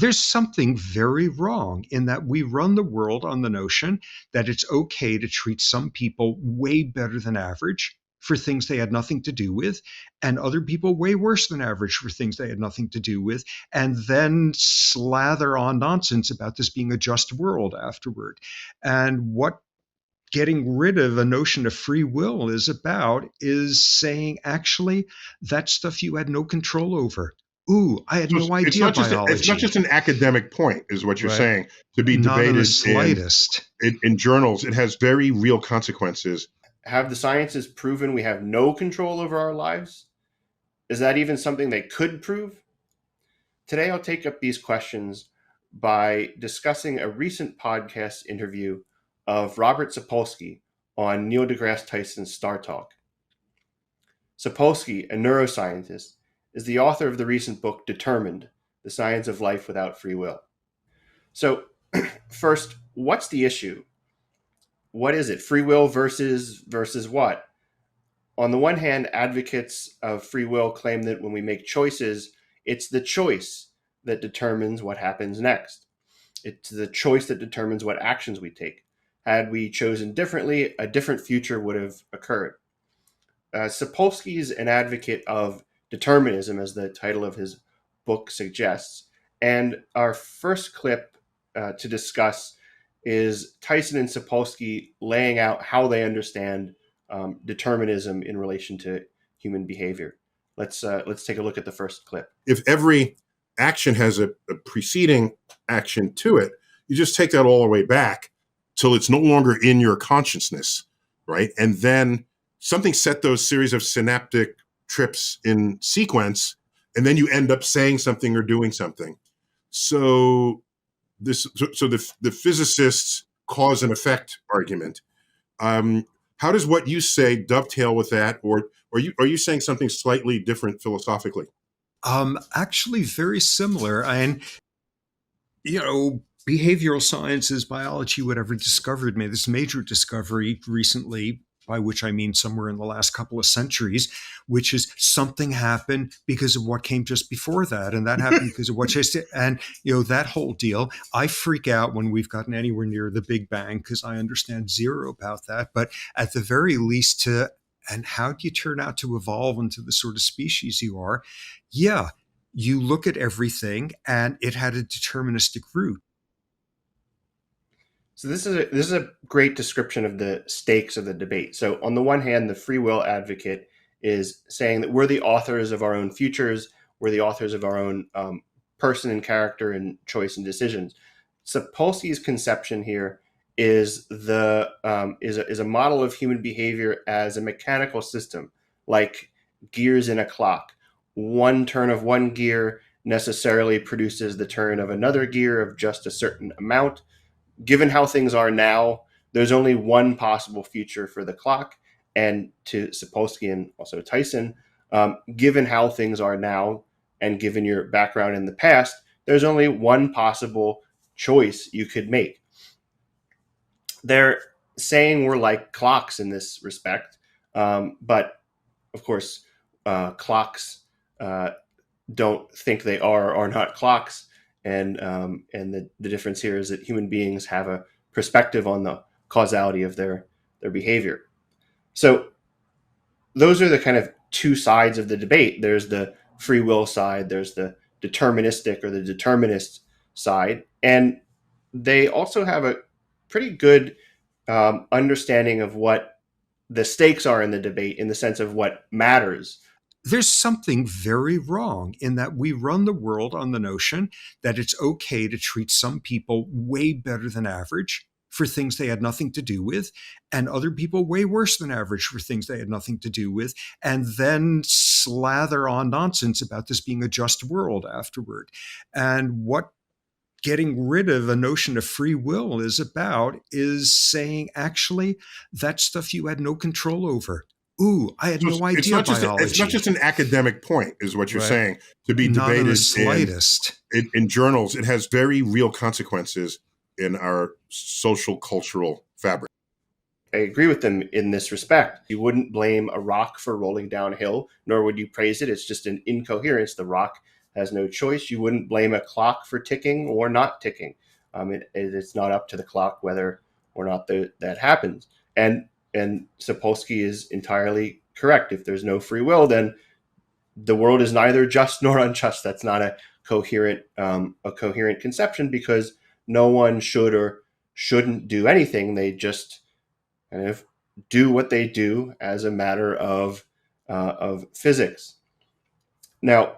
There's something very wrong in that we run the world on the notion that it's okay to treat some people way better than average for things they had nothing to do with, and other people way worse than average for things they had nothing to do with, and then slather on nonsense about this being a just world afterward. And what getting rid of a notion of free will is about is saying, actually, that stuff you had no control over. Ooh, I had So no it's idea not just it's not biology. just an academic point, is what you're Right. saying, to be Not in the debated slightest. in journals. It has very real consequences. Have the sciences proven we have no control over our lives? Is that even something they could prove? Today, I'll take up these questions by discussing a recent podcast interview of Robert Sapolsky on Neil deGrasse Tyson's StarTalk. Sapolsky, a neuroscientist, is the author of the recent book Determined, The Science of Life Without Free Will. So, first, what's the issue? What is it? Free will versus what? On the one hand, advocates of free will claim that when we make choices, it's the choice that determines what happens next. It's the choice that determines what actions we take. Had we chosen differently, a different future would have occurred. Sapolsky is an advocate of determinism, as the title of his book suggests. And our first clip to discuss is Tyson and Sapolsky laying out how they understand determinism in relation to human behavior. Let's take a look at the first clip. If every action has a preceding action to it, you just take that all the way back till it's no longer in your consciousness, right? And then something set those series of synaptic trips in sequence, and then you end up saying something or doing something. So the physicists cause and effect argument. How does what you say dovetail with that, or are you saying something slightly different philosophically? Actually, very similar. And behavioral sciences, biology, whatever, made this major discovery recently, by which I mean somewhere in the last couple of centuries, which is something happened because of what came just before that. And that happened because of what just, and that whole deal. I freak out when we've gotten anywhere near the Big Bang because I understand zero about that. But at the very least, and how do you turn out to evolve into the sort of species you are? Yeah, you look at everything and it had a deterministic root. So this is a great description of the stakes of the debate. So on the one hand, the free will advocate is saying that we're the authors of our own futures, we're the authors of our own person and character and choice and decisions. Sapolsky's conception here is a model of human behavior as a mechanical system, like gears in a clock. One turn of one gear necessarily produces the turn of another gear of just a certain amount. Given how things are now, there's only one possible future for the clock. And to Sapolsky and also Tyson, given how things are now, and given your background in the past, there's only one possible choice you could make. They're saying we're like clocks in this respect, but of course, clocks don't think they are or not clocks. And the difference here is that human beings have a perspective on the causality of their behavior. So those are the kind of two sides of the debate. There's the free will side, there's the deterministic or the determinist side. And they also have a pretty good understanding of what the stakes are in the debate, in the sense of what matters. There's something very wrong in that we run the world on the notion that it's okay to treat some people way better than average for things they had nothing to do with, and other people way worse than average for things they had nothing to do with, and then slather on nonsense about this being a just world afterward. And what getting rid of a notion of free will is about is saying, actually, that stuff you had no control over. Ooh, I had no idea biology. It's not just an academic point, is what you're Right. saying, to be Not in debated the slightest. in journals. It has very real consequences in our social cultural fabric. I agree with them in this respect. You wouldn't blame a rock for rolling downhill, nor would you praise it. It's just an incoherence. The rock has no choice, you wouldn't blame a clock for ticking or not ticking. It's not up to the clock whether or not that happens. And Sapolsky is entirely correct. If there's no free will, then the world is neither just nor unjust. That's not a coherent conception, because no one should or shouldn't do anything. They just kind of do what they do as a matter of physics. Now,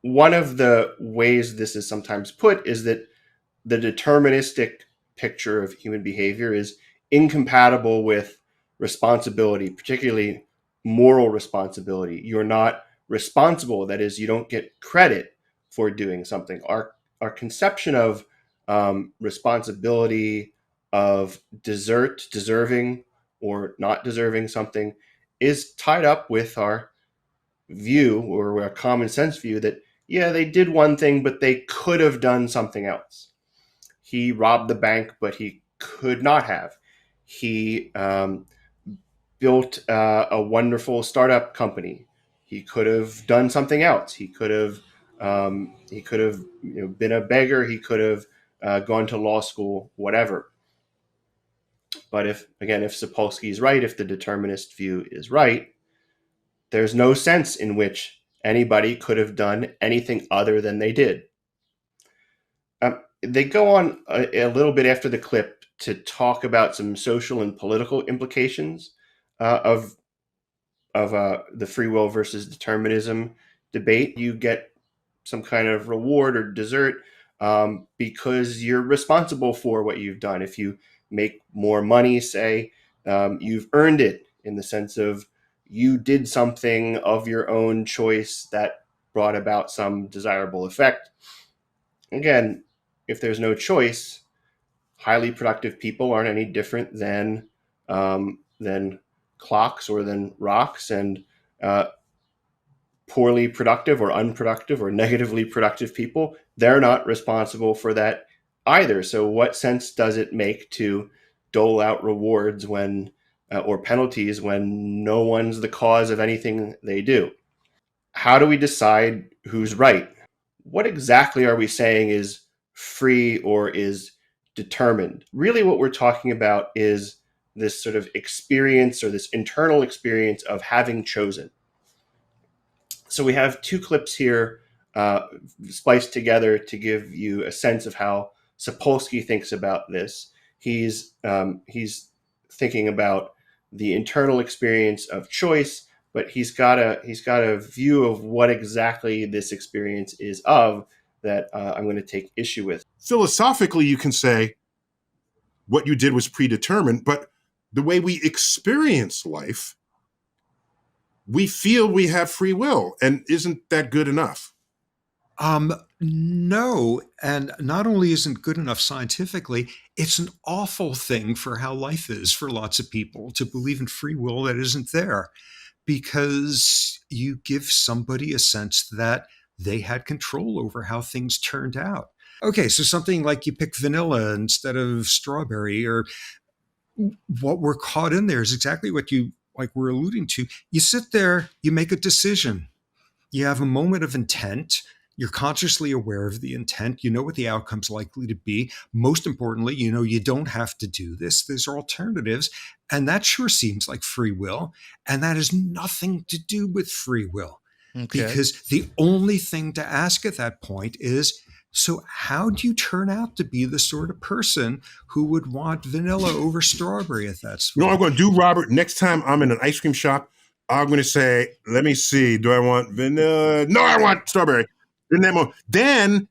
one of the ways this is sometimes put is that the deterministic picture of human behavior is incompatible with responsibility, particularly moral responsibility. You're not responsible. That is, you don't get credit for doing something. Our conception of responsibility, of deserving or not deserving something, is tied up with our view, or a common sense view, that, yeah, they did one thing, but they could have done something else. He robbed the bank, but he could not have. He built a wonderful startup company. He could have done something else. He could have been a beggar. He could have gone to law school, whatever. But if Sapolsky is right, if the determinist view is right, there's no sense in which anybody could have done anything other than they did. They go on a little bit after the clip to talk about some social and political implications of the free will versus determinism debate. You get some kind of reward or dessert because you're responsible for what you've done. If you make more money, say, you've earned it, in the sense of you did something of your own choice that brought about some desirable effect. Again, if there's no choice, highly productive people aren't any different than clocks or than rocks, and poorly productive or unproductive or negatively productive people, they're not responsible for that either. So what sense does it make to dole out rewards when or penalties when no one's the cause of anything they do? How do we decide who's right? What exactly are we saying is free or is determined? Really, what we're talking about is this sort of experience, or this internal experience of having chosen. So we have two clips here spliced together to give you a sense of how Sapolsky thinks about this. He's thinking about the internal experience of choice, but he's got a view of what exactly this experience is of that I'm going to take issue with. Philosophically, you can say what you did was predetermined, but the way we experience life, we feel we have free will. And isn't that good enough? No, and not only isn't good enough scientifically, it's an awful thing for how life is for lots of people to believe in free will that isn't there, because you give somebody a sense that they had control over how things turned out. Okay, so something like you pick vanilla instead of strawberry, or what we're caught in there is exactly what you like we're alluding to. You sit there, you make a decision. You have a moment of intent. You're consciously aware of the intent. You know what the outcome's likely to be. Most importantly, you know you don't have to do this. There's alternatives. And that sure seems like free will. And that has nothing to do with free will. Okay. Because the only thing to ask at that point is, so how do you turn out to be the sort of person who would want vanilla over strawberry at that You know point? what I'm going to do, Robert? Next time I'm in an ice cream shop, I'm going to say, let me see, do I want vanilla? No, I want strawberry. Then,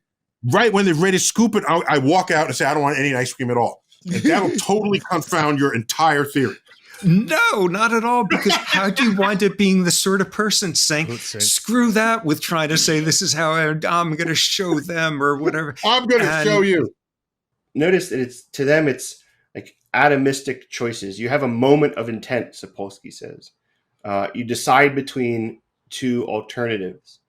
right when they're ready to scoop it, I walk out and say, I don't want any ice cream at all. And that'll totally confound your entire theory. No, not at all. Because how do you wind up being the sort of person saying, screw that with trying to say this is how I'm going to show them or whatever. I'm going to show you. Notice that to them, it's like atomistic choices. You have a moment of intent, Sapolsky says. You decide between two alternatives.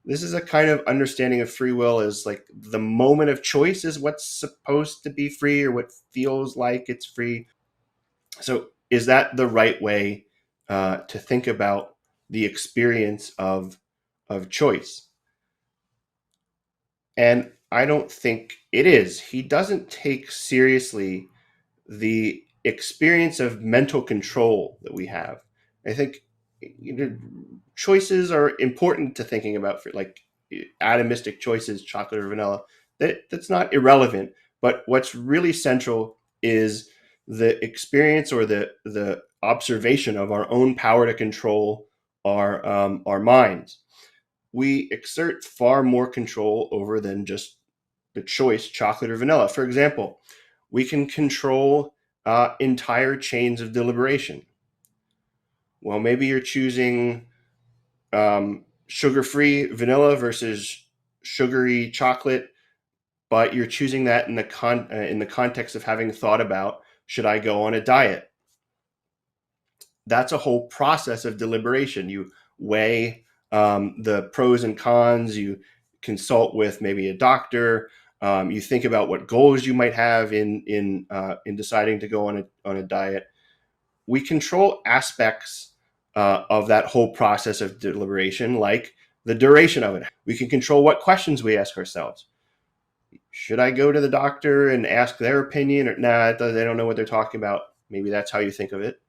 This is a kind of understanding of free will as like the moment of choice is what's supposed to be free, or what feels like it's free. So is that the right way to think about the experience of choice? And I don't think it is. He doesn't take seriously the experience of mental control that we have. I think choices are important to thinking about, for like atomistic choices, chocolate or vanilla. That's not irrelevant. But what's really central is the experience or the observation of our own power to control our minds. We exert far more control over than just the choice, chocolate or vanilla. For example, we can control entire chains of deliberation. Well, maybe you're choosing sugar-free vanilla versus sugary chocolate, but you're choosing that in the context of having thought about, should I go on a diet? That's a whole process of deliberation. You weigh the pros and cons. You consult with maybe a doctor. You think about what goals you might have in deciding to go on a diet. We control aspects of that whole process of deliberation, like the duration of it. We can control what questions we ask ourselves. Should I go to the doctor and ask their opinion? Or nah, they don't know what they're talking about. Maybe that's how you think of it.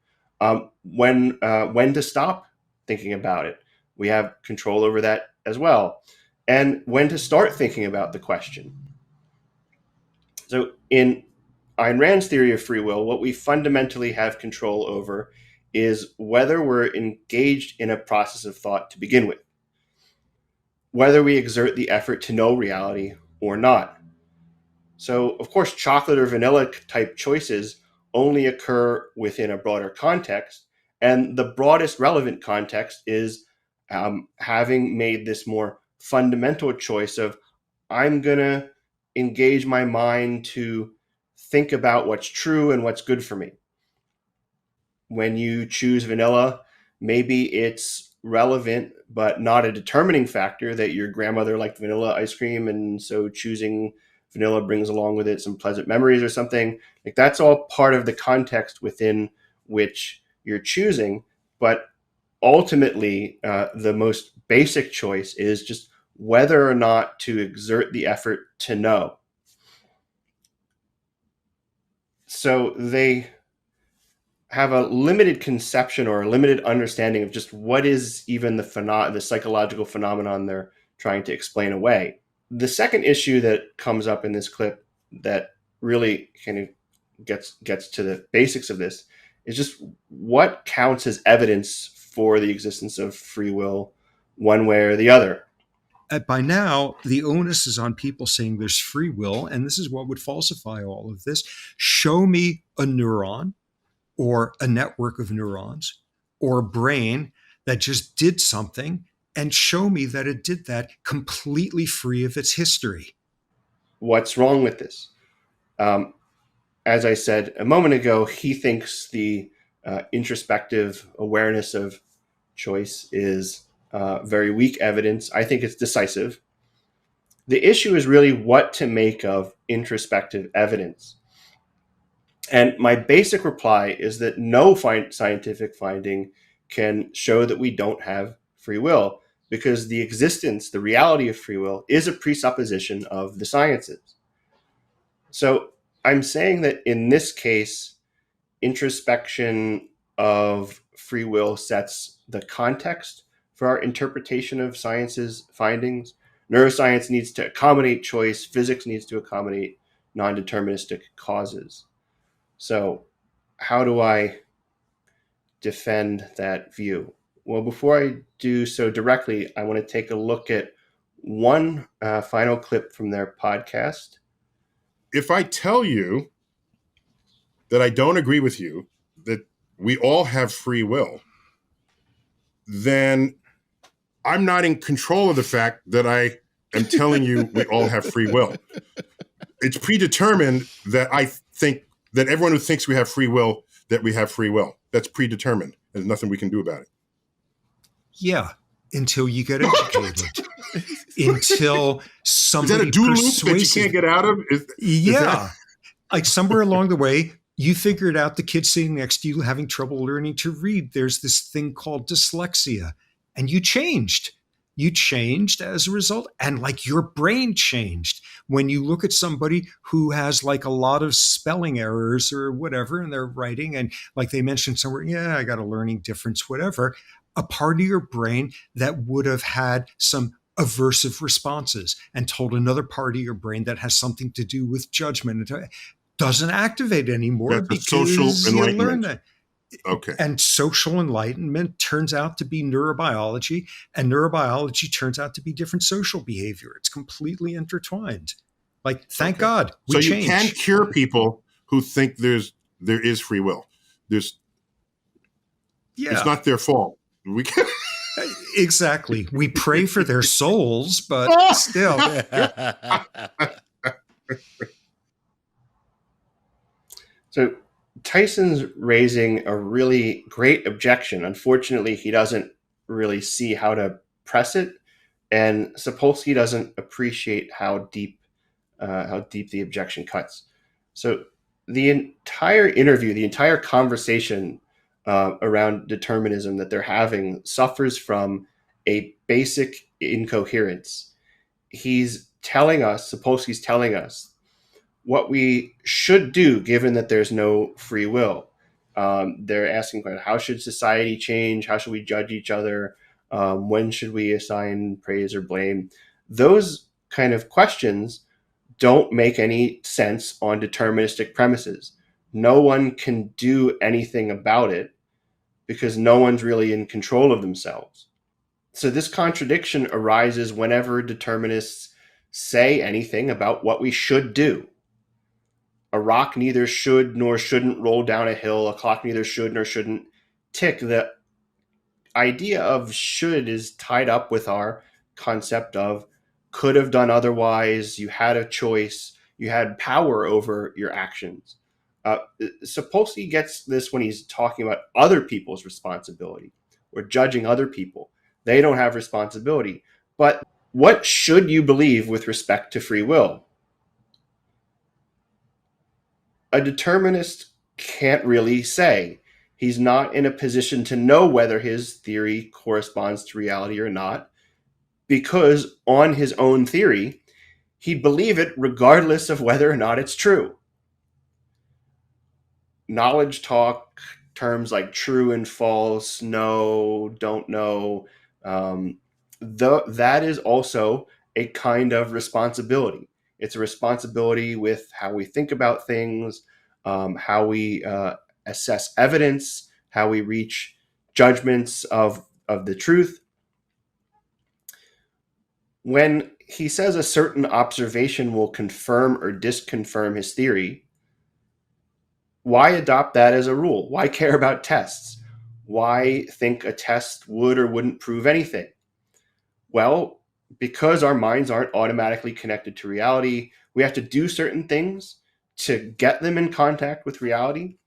When to stop thinking about it. We have control over that as well. And when to start thinking about the question. So in Ayn Rand's theory of free will, what we fundamentally have control over is whether we're engaged in a process of thought to begin with, whether we exert the effort to know reality or not. So, of course, chocolate or vanilla type choices only occur within a broader context. And the broadest relevant context is having made this more fundamental choice of, I'm going to engage my mind to think about what's true and what's good for me. When you choose vanilla, maybe it's relevant, but not a determining factor that your grandmother liked vanilla ice cream, and so choosing vanilla brings along with it some pleasant memories or something. Like, that's all part of the context within which you're choosing. But ultimately, the most basic choice is just whether or not to exert the effort to know. So they have a limited conception or a limited understanding of just what is even the psychological phenomenon they're trying to explain away. The second issue that comes up in this clip that really kind of gets to the basics of this is just what counts as evidence for the existence of free will one way or the other. By now, the onus is on people saying there's free will, and this is what would falsify all of this. Show me a neuron or a network of neurons or a brain that just did something, and show me that it did that completely free of its history. What's wrong with this? As I said a moment ago, he thinks the introspective awareness of choice is very weak evidence. I think it's decisive. The issue is really what to make of introspective evidence. And my basic reply is that no scientific finding can show that we don't have free will, because the existence, the reality of free will, is a presupposition of the sciences. So I'm saying that in this case, introspection of free will sets the context for our interpretation of science's findings. Neuroscience needs to accommodate choice. Physics needs to accommodate non-deterministic causes. So how do I defend that view? Well, before I do so directly, I want to take a look at one final clip from their podcast. If I tell you that I don't agree with you, that we all have free will, then I'm not in control of the fact that I am telling you we all have free will. It's predetermined that I think that everyone who thinks we have free will, that we have free will. That's predetermined. There's nothing we can do about it. Yeah, until you get educated. Until somebody Is that a do loop that you can't get out of? Like somewhere along the way, you figured out the kid sitting next to you having trouble learning to read. There's this thing called dyslexia, and you changed. you changed as a result, and like your brain changed when you look at somebody who has like a lot of spelling errors or whatever in their writing, and like they mentioned somewhere, yeah, I got a learning difference, whatever. A part of your brain that would have had some aversive responses and told another part of your brain that has something to do with judgment doesn't activate anymore That's a social because you learn enlightenment. that. Okay. And social enlightenment turns out to be neurobiology, and neurobiology turns out to be different social behavior. It's completely intertwined. Like, thank Okay. God we So you can change. cure people who think there is free will. It's Yeah, not their fault. We can. exactly. We pray for their souls, but still. So Tyson's raising a really great objection. Unfortunately, he doesn't really see how to press it, and Sapolsky doesn't appreciate how deep the objection cuts. So the entire interview, the entire conversation around determinism that they're having suffers from a basic incoherence. Sapolsky's telling us what we should do given that there's no free will. They're asking, how should society change? How should we judge each other? When should we assign praise or blame? Those kind of questions don't make any sense on deterministic premises. No one can do anything about it because no one's really in control of themselves. So this contradiction arises whenever determinists say anything about what we should do. A rock neither should nor shouldn't roll down a hill. A clock neither should nor shouldn't tick. The idea of should is tied up with our concept of could have done otherwise. You had a choice. You had power over your actions. Sapolsky gets this when he's talking about other people's responsibility or judging other people. They don't have responsibility. But what should you believe with respect to free will? A determinist can't really say. He's not in a position to know whether his theory corresponds to reality or not, because on his own theory, he'd believe it regardless of whether or not it's true. Knowledge talk, terms like true and false, know, don't know, that is also a kind of responsibility. It's a responsibility with how we think about things, how we assess evidence, how we reach judgments of the truth. When he says a certain observation will confirm or disconfirm his theory, why adopt that as a rule? Why care about tests? Why think a test would or wouldn't prove anything? Well, because our minds aren't automatically connected to reality, we have to do certain things to get them in contact with reality.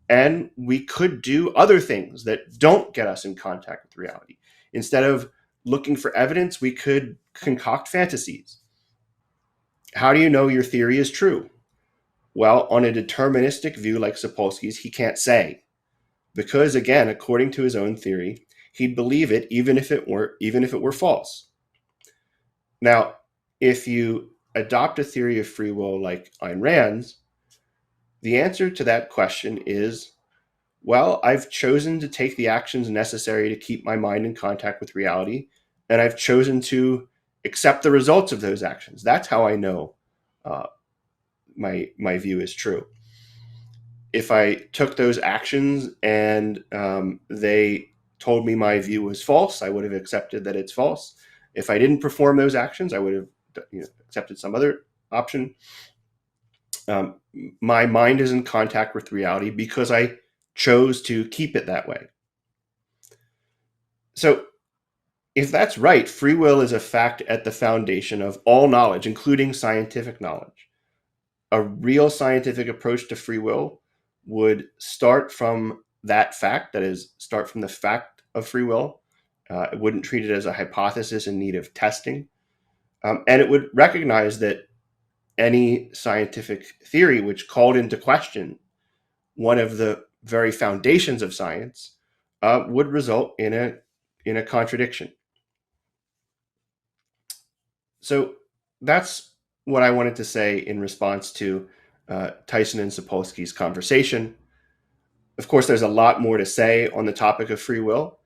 And we could do other things that don't get us in contact with reality. Instead of looking for evidence, we could concoct fantasies. How do you know your theory is true? Well, on a deterministic view like Sapolsky's, he can't say. Because again, according to his own theory, he'd believe it even if it were false. Now, if you adopt a theory of free will like Ayn Rand's, the answer to that question is, well, I've chosen to take the actions necessary to keep my mind in contact with reality, and I've chosen to accept the results of those actions. That's how I know my view is true. If I took those actions and they told me my view was false, I would have accepted that it's false. If I didn't perform those actions, I would have accepted some other option. My mind is in contact with reality because I chose to keep it that way. So if that's right, free will is a fact at the foundation of all knowledge, including scientific knowledge. A real scientific approach to free will would start from that fact, that is, start from the fact of free will. It wouldn't treat it as a hypothesis in need of testing. And it would recognize that any scientific theory which called into question one of the very foundations of science would result in a contradiction. So that's what I wanted to say in response to Tyson and Sapolsky's conversation. Of course, there's a lot more to say on the topic of free will.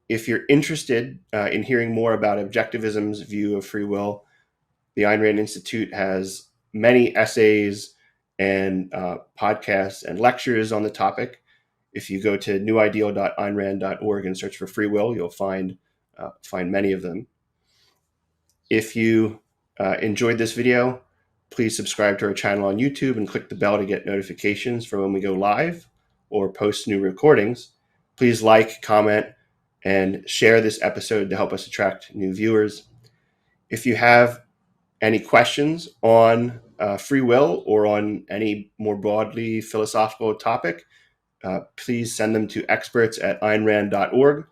If you're interested in hearing more about objectivism's view of free will, the Ayn Rand Institute has many essays and podcasts and lectures on the topic. If you go to newideal.aynrand.org and search for free will, you'll find many of them. If you enjoyed this video, please subscribe to our channel on YouTube and click the bell to get notifications for when we go live or post new recordings. Please like, comment, and share this episode to help us attract new viewers. If you have any questions on free will or on any more broadly philosophical topic, please send them to experts@aynrand.org.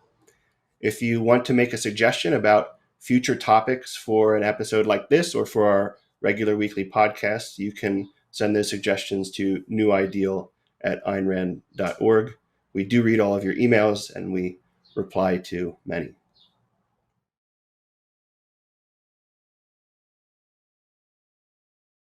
If you want to make a suggestion about future topics for an episode like this or for our regular weekly podcasts, you can send those suggestions to newideal@aynrand.org. We do read all of your emails and we reply to many.